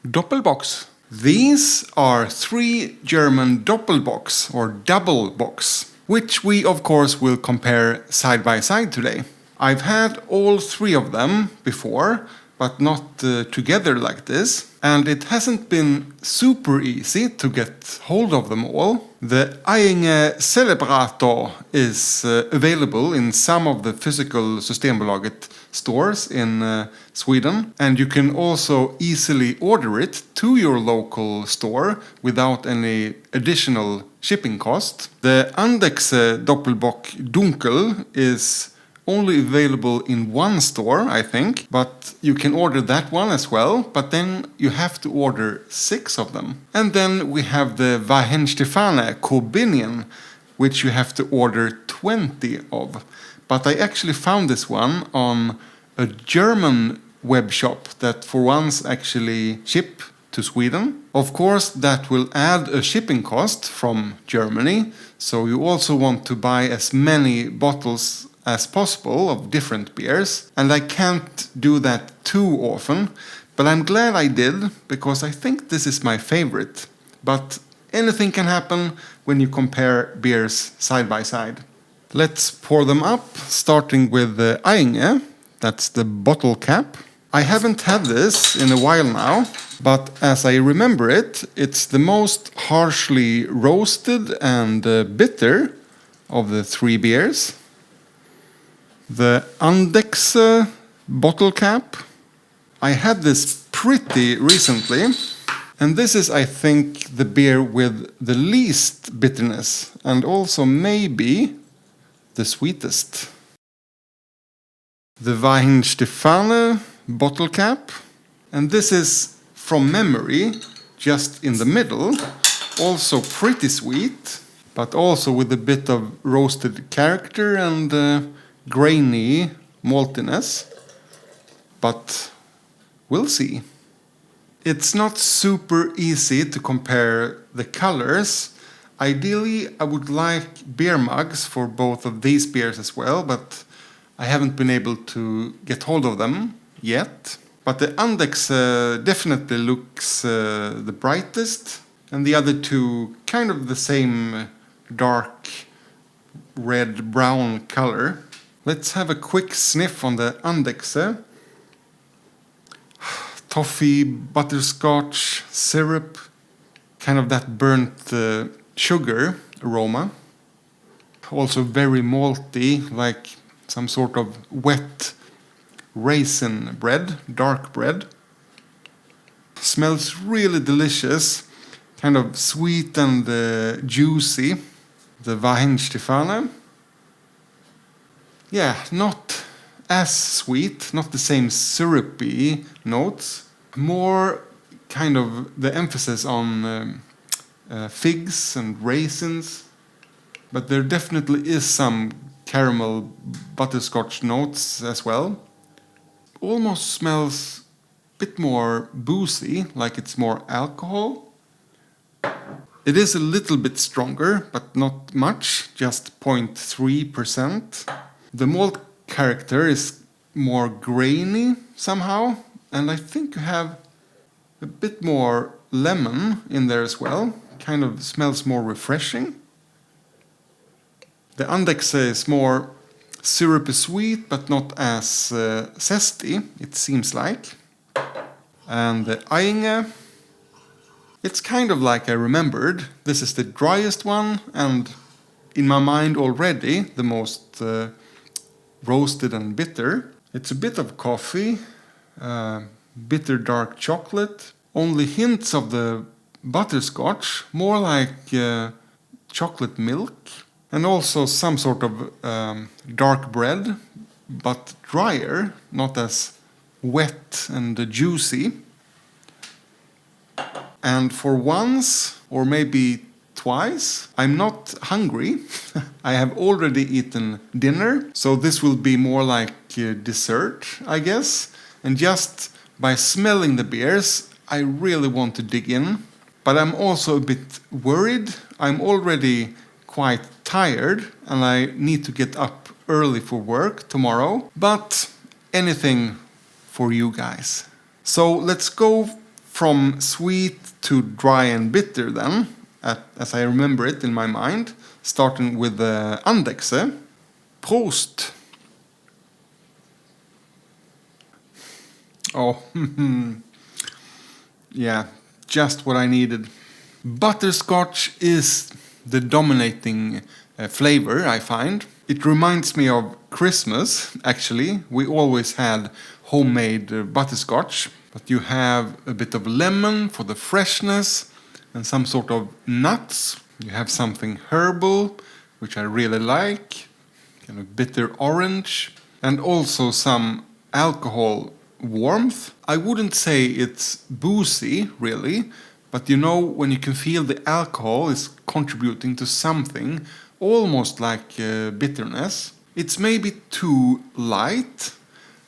Doppelbocks. These are 3 German Doppelbocks or Doppelbocks, which we of course will compare side by side today. I've had all 3 of them before, but not together like this, and it hasn't been super easy to get hold of them all. The Ayinger Celebrator is available in some of the physical Systembolaget stores in Sweden, and you can also easily order it to your local store without any additional shipping cost. The Andechser Doppelbock Dunkel is only available in one store, I think, but you can order that one as well, but then you have to order 6 of them. And then we have the Weihenstephaner Korbinian, which you have to order 20 of. But I actually found this one on a German web shop that for once actually ship to Sweden. Of course, that will add a shipping cost from Germany, so you also want to buy as many bottles as possible of different beers, and I can't do that too often, but I'm glad I did, because I think this is my favorite. But anything can happen when you compare beers side by side. Let's pour them up, starting with the Ayinger, that's the bottle cap. I haven't had this in a while now, but as I remember it, it's the most harshly roasted and bitter of the 3 beers. The Andechser bottle cap. I had this pretty recently, and this is, I think, the beer with the least bitterness, and also maybe the sweetest. The Weihenstephaner bottle cap, and this is, from memory, just in the middle, also pretty sweet, but also with a bit of roasted character and grainy maltiness, but we'll see. It's not super easy to compare the colors. Ideally, I would like beer mugs for both of these beers as well, but I haven't been able to get hold of them yet. But the Andechs definitely looks the brightest, and the other 2 kind of the same dark red-brown color. Let's have a quick sniff on the Andechser. Toffee, butterscotch, syrup, kind of that burnt sugar aroma. Also very malty, like some sort of wet raisin bread, dark bread. Smells really delicious, kind of sweet and juicy. The Weihenstephaner. Yeah, not as sweet, not the same syrupy notes. More kind of the emphasis on figs and raisins. But there definitely is some caramel butterscotch notes as well. Almost smells a bit more boozy, like it's more alcohol. It is a little bit stronger, but not much, just 0.3%. The malt character is more grainy somehow, and I think you have a bit more lemon in there as well. Kind of smells more refreshing. The Andechser is more syrupy sweet, but not as zesty, it seems like. And the Ayinger, it's kind of like I remembered. This is the driest one, and in my mind already the most roasted and bitter. It's a bit of coffee, bitter dark chocolate, only hints of the butterscotch, more like chocolate milk, and also some sort of dark bread, but drier, not as wet and juicy. And for once, or maybe twice, I'm not hungry. I have already eaten dinner, so this will be more like dessert, I guess. And just by smelling the beers, I really want to dig in. But I'm also a bit worried. I'm already quite tired, and I need to get up early for work tomorrow. But anything for you guys. So let's go from sweet to dry and bitter then, as I remember it in my mind, starting with the Andechser. Prost! Oh, yeah, just what I needed. Butterscotch is the dominating flavor, I find. It reminds me of Christmas, actually. We always had homemade butterscotch, but you have a bit of lemon for the freshness and some sort of nuts. You have something herbal, which I really like, kind of bitter orange, and also some alcohol warmth. I wouldn't say it's boozy, really, but you know when you can feel the alcohol is contributing to something, almost like bitterness. It's maybe too light.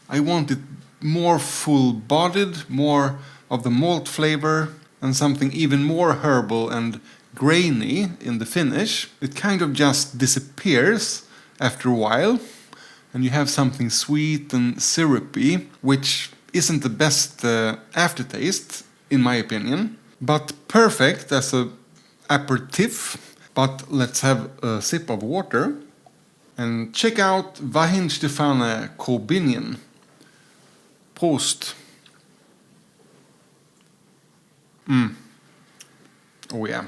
I want it more full-bodied, more of the malt flavor, and something even more herbal and grainy in the finish. It kind of just disappears after a while, and you have something sweet and syrupy, which isn't the best aftertaste, in my opinion, but perfect as a aperitif. But let's have a sip of water and check out Weihenstephaner Korbinian. Prost! Oh yeah.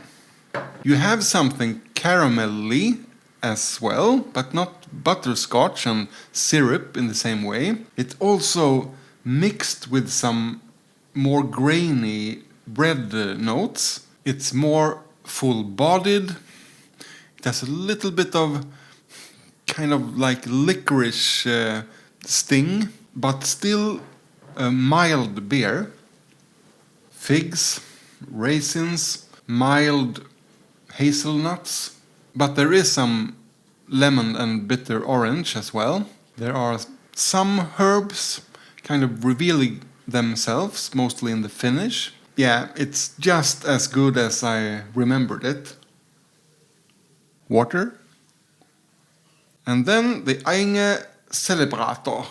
You have something caramelly as well, but not butterscotch and syrup in the same way. It also mixed with some more grainy bread notes. It's more full-bodied. It has a little bit of kind of like licorice sting, but still a mild beer. Figs, raisins, mild hazelnuts, but there is some lemon and bitter orange as well. There are some herbs kind of revealing themselves, mostly in the finish. Yeah, it's just as good as I remembered it. Water. And then the Ayinger Celebrator.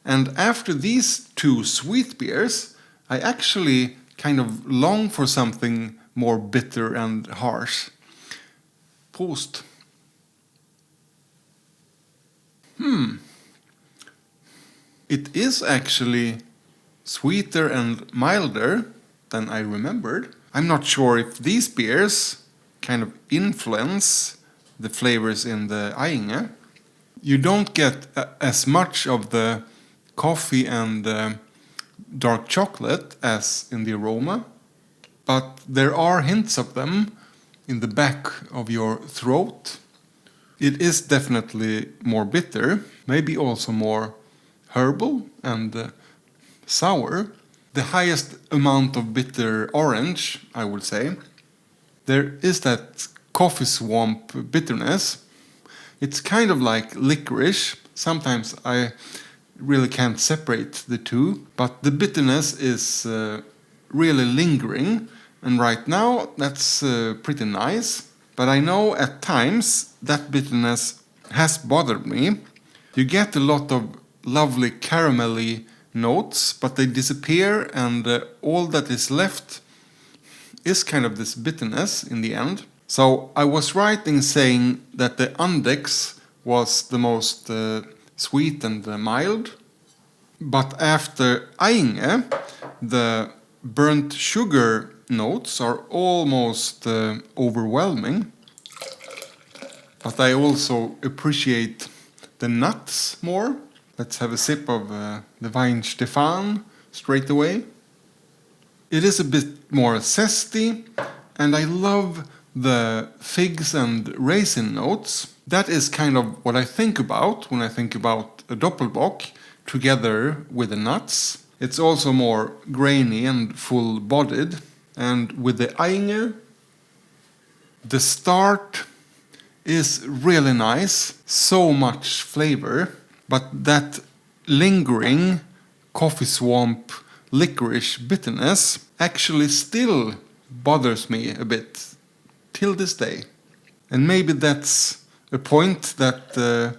And after these two sweet beers, I actually kind of long for something more bitter and harsh. Prost. It is actually sweeter and milder than I remembered. I'm not sure if these beers kind of influence the flavors in the Ayinger. You don't get as much of the coffee and dark chocolate as in the Aroma, but there are hints of them in the back of your throat. It is definitely more bitter, maybe also more herbal and sour. The highest amount of bitter orange, I would say. There is that coffee swamp bitterness. It's kind of like licorice. Sometimes I really can't separate the two, but the bitterness is really lingering, and right now that's pretty nice. But I know at times that bitterness has bothered me. You get a lot of lovely caramelly notes, but they disappear, and all that is left is kind of this bitterness in the end. So I was right in saying that the Andechs was the most sweet and mild, but after Ayinger, the burnt sugar notes are almost overwhelming. But I also appreciate the nuts more. Let's have a sip of the Weihenstephan straight away. It is a bit more zesty, and I love the figs and raisin notes. That is kind of what I think about when I think about a Doppelbock together with the nuts. It's also more grainy and full-bodied. And with the Ayinger, the start is really nice. So much flavor, but that lingering coffee swamp licorice bitterness actually still bothers me a bit till this day. And maybe that's a point that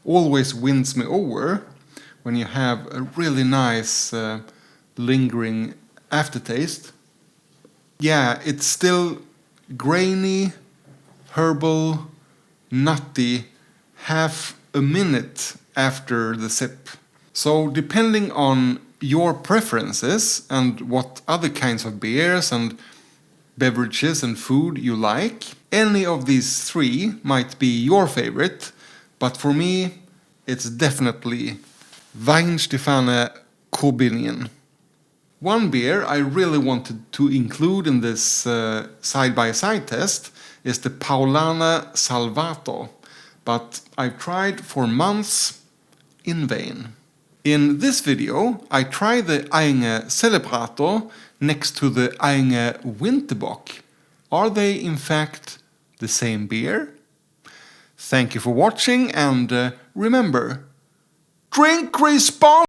always wins me over when you have a really nice lingering aftertaste. Yeah, it's still grainy, herbal, nutty, half a minute after the sip. So depending on your preferences and what other kinds of beers and beverages and food you like, any of these three might be your favorite, but for me it's definitely Weihenstephaner Korbinian. One beer I really wanted to include in this side-by-side test is the Paulaner Salvato, but I've tried for months in vain. In this video, I try the Ayinger Celebrator next to the Ayinger Winterbock. Are they in fact the same beer? Thank you for watching, and remember, drink responsibly!